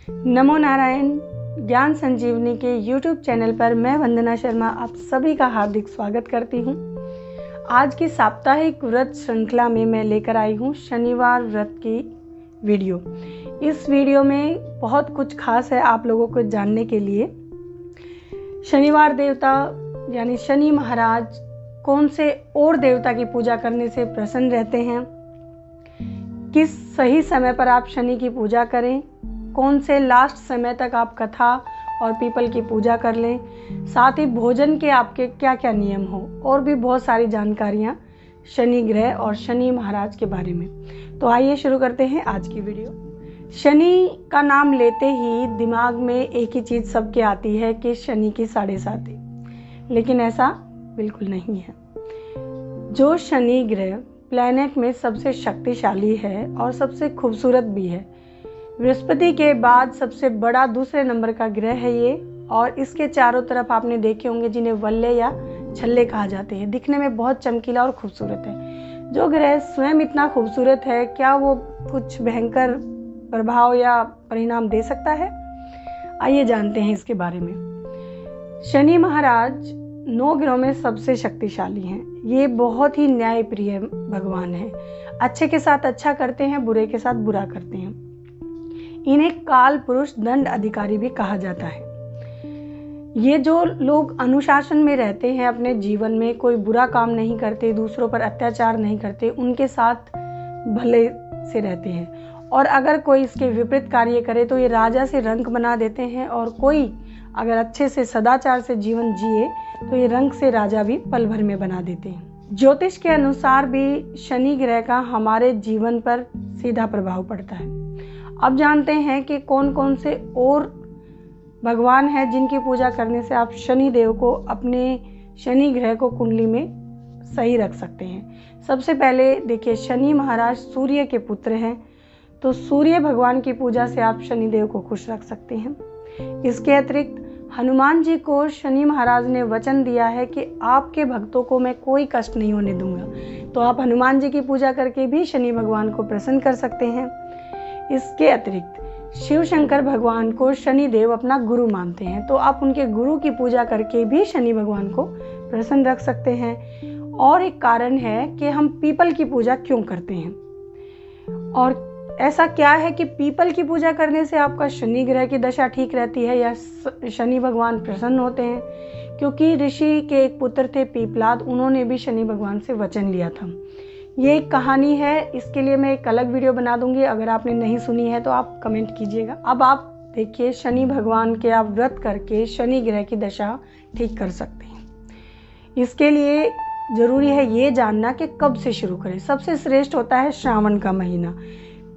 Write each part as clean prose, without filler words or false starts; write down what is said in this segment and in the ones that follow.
नमो नारायण। ज्ञान संजीवनी के YouTube channel पर मैं वंदना शर्मा आप सभी का हार्दिक स्वागत करती हूँ। आज की साप्ताहिक व्रत श्रृंखला में मैं लेकर आई हूँ शनिवार व्रत की वीडियो। इस वीडियो में बहुत कुछ खास है आप लोगों को जानने के लिए। शनिवार देवता यानी शनि महाराज कौन से और देवता की पूजा करने से प्रसन्न रहते हैं, किस सही समय पर आप शनि की पूजा करें, कौन से लास्ट समय तक आप कथा और पीपल की पूजा कर लें, साथ ही भोजन के आपके क्या क्या नियम हो, और भी बहुत सारी जानकारियाँ शनि ग्रह और शनि महाराज के बारे में। तो आइए शुरू करते हैं आज की वीडियो। शनि का नाम लेते ही दिमाग में एक ही चीज़ सबके आती है कि शनि की 7.5, लेकिन ऐसा बिल्कुल नहीं है। जो शनि ग्रह प्लैनेट में सबसे शक्तिशाली है और सबसे खूबसूरत भी है, बृहस्पति के बाद सबसे बड़ा दूसरे नंबर का ग्रह है ये, और इसके चारों तरफ आपने देखे होंगे जिन्हें वल्ले या छल्ले कहा जाते हैं, दिखने में बहुत चमकीला और खूबसूरत है। जो ग्रह स्वयं इतना खूबसूरत है, क्या वो कुछ भयंकर प्रभाव या परिणाम दे सकता है? आइए जानते हैं इसके बारे में। शनि महाराज 9 ग्रहों में सबसे शक्तिशाली हैं। ये बहुत ही न्यायप्रिय भगवान है। अच्छे के साथ अच्छा करते हैं, बुरे के साथ बुरा करते हैं। इन्हें काल पुरुष दंड अधिकारी भी कहा जाता है। ये जो लोग अनुशासन में रहते हैं, अपने जीवन में कोई बुरा काम नहीं करते, दूसरों पर अत्याचार नहीं करते, उनके साथ भले से रहते हैं। और अगर कोई इसके विपरीत कार्य करे तो ये राजा से रंक बना देते हैं, और कोई अगर अच्छे से सदाचार से जीवन जिए तो ये रंक से राजा भी पल भर में बना देते हैं। ज्योतिष के अनुसार भी शनि ग्रह का हमारे जीवन पर सीधा प्रभाव पड़ता है। अब जानते हैं कि कौन कौन से और भगवान हैं जिनकी पूजा करने से आप शनि देव को, अपने शनि ग्रह को कुंडली में सही रख सकते हैं। सबसे पहले देखिए, शनि महाराज सूर्य के पुत्र हैं, तो सूर्य भगवान की पूजा से आप शनि देव को खुश रख सकते हैं। इसके अतिरिक्त हनुमान जी को शनि महाराज ने वचन दिया है कि आपके भक्तों को मैं कोई कष्ट नहीं होने दूंगा, तो आप हनुमान जी की पूजा करके भी शनि भगवान को प्रसन्न कर सकते हैं। इसके अतिरिक्त शिव शंकर भगवान को शनि देव अपना गुरु मानते हैं, तो आप उनके गुरु की पूजा करके भी शनि भगवान को प्रसन्न रख सकते हैं। और एक कारण है कि हम पीपल की पूजा क्यों करते हैं, और ऐसा क्या है कि पीपल की पूजा करने से आपका शनि ग्रह की दशा ठीक रहती है या शनि भगवान प्रसन्न होते हैं? क्योंकि ऋषि के एक पुत्र थे पीपलाद, उन्होंने भी शनि भगवान से वचन लिया था। ये एक कहानी है, इसके लिए मैं एक अलग वीडियो बना दूंगी। अगर आपने नहीं सुनी है तो आप कमेंट कीजिएगा। अब आप देखिए, शनि भगवान के आप व्रत करके शनि ग्रह की दशा ठीक कर सकते हैं। इसके लिए जरूरी है ये जानना कि कब से शुरू करें। सबसे श्रेष्ठ होता है श्रावण का महीना।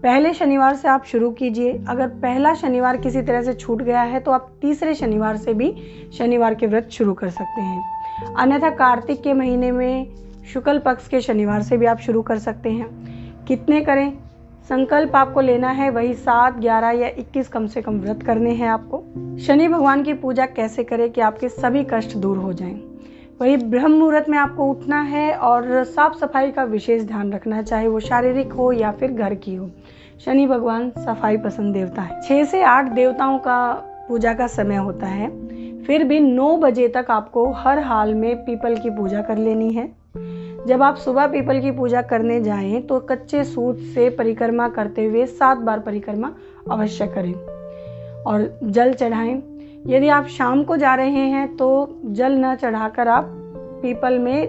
पहले शनिवार से आप शुरू कीजिए। अगर पहला शनिवार किसी तरह से छूट गया है तो आप तीसरे शनिवार से भी शनिवार के व्रत शुरू कर सकते हैं। अन्यथा कार्तिक के महीने में शुक्ल पक्ष के शनिवार से भी आप शुरू कर सकते हैं। कितने करें? संकल्प आपको लेना है वही 7, 11 या 21 कम से कम व्रत करने हैं आपको। शनि भगवान की पूजा कैसे करें कि आपके सभी कष्ट दूर हो जाएं? वही ब्रह्म मुहूर्त में आपको उठना है और साफ सफाई का विशेष ध्यान रखना है, चाहे वो शारीरिक हो या फिर घर की हो। शनि भगवान सफाई पसंद देवता है। 6 से 8 देवताओं का पूजा का समय होता है, फिर भी 9 बजे तक आपको हर हाल में पीपल की पूजा कर लेनी है। जब आप सुबह पीपल की पूजा करने जाएं तो कच्चे सूत से परिक्रमा करते हुए 7 बार परिक्रमा अवश्य करें और जल चढ़ाएं। यदि आप शाम को जा रहे हैं तो जल न चढ़ाकर आप पीपल में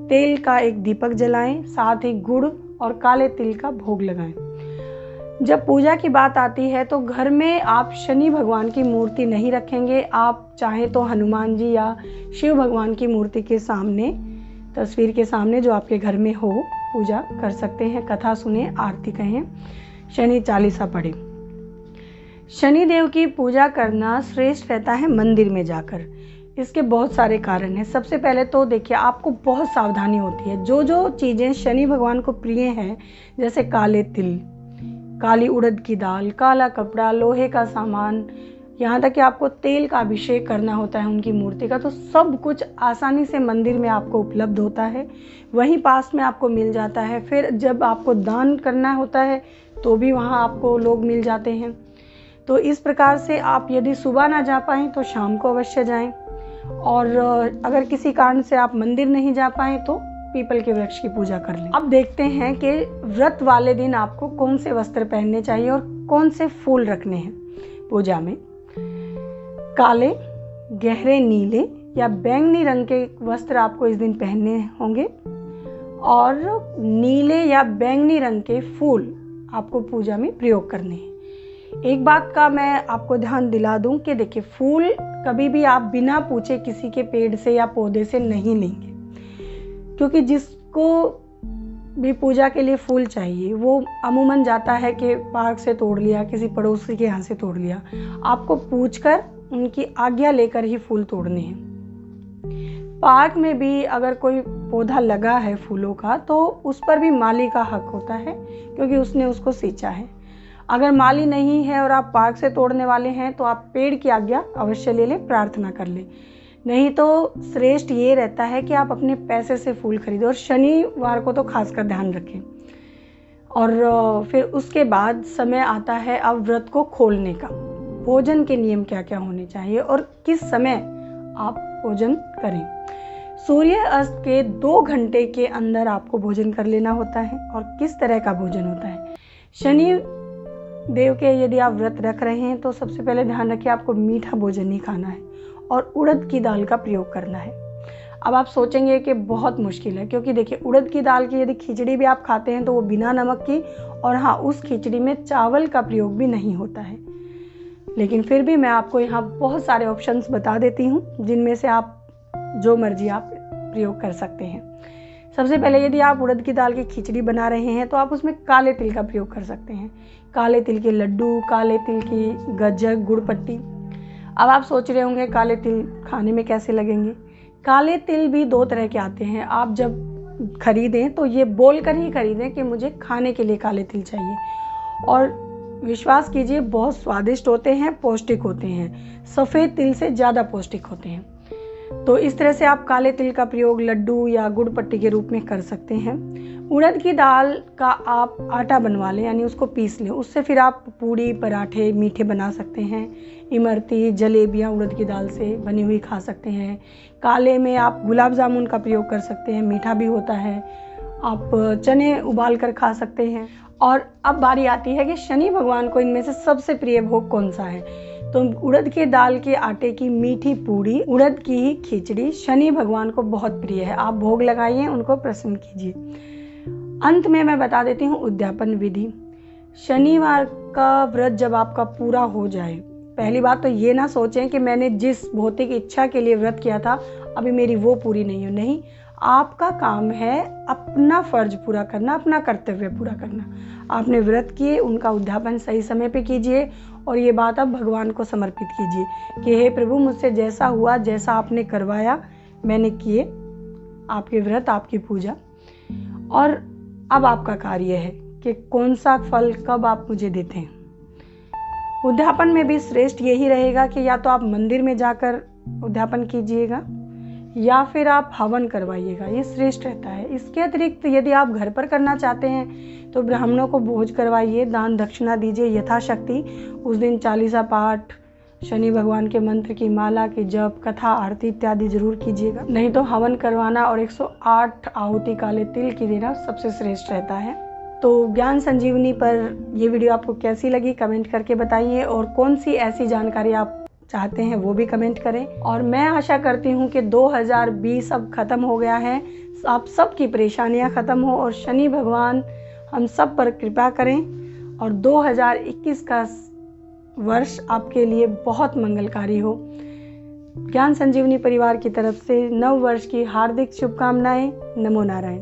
तेल का एक दीपक जलाएं, साथ ही गुड़ और काले तिल का भोग लगाएं। जब पूजा की बात आती है तो घर में आप शनि भगवान की मूर्ति नहीं रखेंगे। आप चाहे तो हनुमान जी या शिव भगवान की मूर्ति के सामने, तस्वीर के सामने जो आपके घर में हो, पूजा कर सकते हैं। कथा सुने, आरती कहें, शनि चालीसा पढ़ें। शनि देव की पूजा करना श्रेष्ठ रहता है मंदिर में जाकर। इसके बहुत सारे कारण हैं। सबसे पहले तो देखिए, आपको बहुत सावधानी होती है। जो जो चीज़ें शनि भगवान को प्रिय हैं, जैसे काले तिल, काली उड़द की दाल, काला कपड़ा, लोहे का सामान, यहाँ तक कि आपको तेल का अभिषेक करना होता है उनकी मूर्ति का, तो सब कुछ आसानी से मंदिर में आपको उपलब्ध होता है, वहीं पास में आपको मिल जाता है। फिर जब आपको दान करना होता है तो भी वहाँ आपको लोग मिल जाते हैं। तो इस प्रकार से आप यदि सुबह ना जा पाएँ तो शाम को अवश्य जाएं, और अगर किसी कारण से आप मंदिर नहीं जा पाएँ तो पीपल के वृक्ष की पूजा कर लें। अब देखते हैं कि व्रत वाले दिन आपको कौन से वस्त्र पहनने चाहिए और कौन से फूल रखने हैं पूजा में। काले, गहरे नीले या बैंगनी रंग के वस्त्र आपको इस दिन पहनने होंगे, और नीले या बैंगनी रंग के फूल आपको पूजा में प्रयोग करने हैं। एक बात का मैं आपको ध्यान दिला दूं कि देखिए, फूल कभी भी आप बिना पूछे किसी के पेड़ से या पौधे से नहीं लेंगे, क्योंकि जिसको भी पूजा के लिए फूल चाहिए वो अमूमन जाता है कि पार्क से तोड़ लिया, किसी पड़ोसी के यहाँ से तोड़ लिया। आपको पूछकर उनकी आज्ञा लेकर ही फूल तोड़ने हैं। पार्क में भी अगर कोई पौधा लगा है फूलों का तो उस पर भी माली का हक होता है, क्योंकि उसने उसको सींचा है। अगर माली नहीं है और आप पार्क से तोड़ने वाले हैं तो आप पेड़ की आज्ञा अवश्य ले लें, प्रार्थना कर लें। नहीं तो श्रेष्ठ ये रहता है कि आप अपने पैसे से फूल खरीदें, और शनिवार को तो खासकर ध्यान रखें। और फिर उसके बाद समय आता है अब व्रत को खोलने का। भोजन के नियम क्या क्या होने चाहिए और किस समय आप भोजन करें। सूर्य अस्त के 2 घंटे के अंदर आपको भोजन कर लेना होता है। और किस तरह का भोजन होता है। शनि देव के यदि आप व्रत रख रहे हैं तो सबसे पहले ध्यान रखिए, आपको मीठा भोजन नहीं खाना है और उड़द की दाल का प्रयोग करना है। अब आप सोचेंगे कि बहुत मुश्किल है, क्योंकि देखिए, उड़द की दाल की यदि खिचड़ी भी आप खाते हैं तो वो बिना नमक की, और हाँ, उस खिचड़ी में चावल का प्रयोग भी नहीं होता है। लेकिन फिर भी मैं आपको यहाँ बहुत सारे ऑप्शंस बता देती हूँ, जिनमें से आप जो मर्जी आप प्रयोग कर सकते हैं। सबसे पहले यदि आप उड़द की दाल की खिचड़ी बना रहे हैं तो आप उसमें काले तिल का प्रयोग कर सकते हैं। काले तिल के लड्डू, काले तिल की गज्जक, गुड़ पट्टी। अब आप सोच रहे होंगे काले तिल खाने में कैसे लगेंगे। काले तिल भी 2 तरह के आते हैं। आप जब खरीदें तो ये बोल कर ही खरीदें कि मुझे खाने के लिए काले तिल चाहिए, और विश्वास कीजिए बहुत स्वादिष्ट होते हैं, पौष्टिक होते हैं, सफ़ेद तिल से ज़्यादा पौष्टिक होते हैं। तो इस तरह से आप काले तिल का प्रयोग लड्डू या गुड़ पट्टी के रूप में कर सकते हैं। उड़द की दाल का आप आटा बनवा लें, यानी उसको पीस लें। उससे फिर आप पूड़ी, पराठे मीठे बना सकते हैं। इमरती, जलेबियाँ उड़द की दाल से बनी हुई खा सकते हैं। काले में आप गुलाब जामुन का प्रयोग कर सकते हैं, मीठा भी होता है। आप चने उबाल कर खा सकते हैं। और अब बारी आती है कि शनि भगवान को इनमें से सबसे प्रिय भोग कौन सा है। तो उड़द के दाल के आटे की मीठी पूड़ी, उड़द की ही खिचड़ी शनि भगवान को बहुत प्रिय है। आप भोग लगाइए, उनको प्रसन्न कीजिए। अंत में मैं बता देती हूँ उद्यापन विधि। शनिवार का व्रत जब आपका पूरा हो जाए, पहली बात तो ये ना सोचें कि मैंने जिस भौतिक इच्छा के लिए व्रत किया था अभी मेरी वो पूरी नहीं हो। नहीं, आपका काम है अपना फर्ज पूरा करना, अपना कर्तव्य पूरा करना। आपने व्रत किए, उनका उद्यापन सही समय पे कीजिए, और ये बात आप भगवान को समर्पित कीजिए कि हे प्रभु, मुझसे जैसा हुआ, जैसा आपने करवाया, मैंने किए आपके व्रत, आपकी पूजा। और अब आपका कार्य है कि कौन सा फल कब आप मुझे देते हैं। उद्यापन में भी श्रेष्ठ यही रहेगा कि या तो आप मंदिर में जाकर उद्यापन कीजिएगा या फिर आप हवन करवाइएगा, ये श्रेष्ठ रहता है। इसके अतिरिक्त यदि आप घर पर करना चाहते हैं तो ब्राह्मणों को भोज करवाइए, दान दक्षिणा दीजिए यथाशक्ति। उस दिन चालीसा पाठ, शनि भगवान के मंत्र की माला की जप, कथा, आरती इत्यादि जरूर कीजिएगा। नहीं तो हवन करवाना और 108 आहुति काले तिल की देना सबसे श्रेष्ठ रहता है। तो ज्ञान संजीवनी पर ये वीडियो आपको कैसी लगी कमेंट करके बताइए, और कौन सी ऐसी जानकारी आप चाहते हैं वो भी कमेंट करें। और मैं आशा करती हूँ कि 2020 अब ख़त्म हो गया है, आप सबकी परेशानियाँ ख़त्म हो और शनि भगवान हम सब पर कृपा करें, और 2021 का वर्ष आपके लिए बहुत मंगलकारी हो। ज्ञान संजीवनी परिवार की तरफ से नव वर्ष की हार्दिक शुभकामनाएं। नमो नारायण।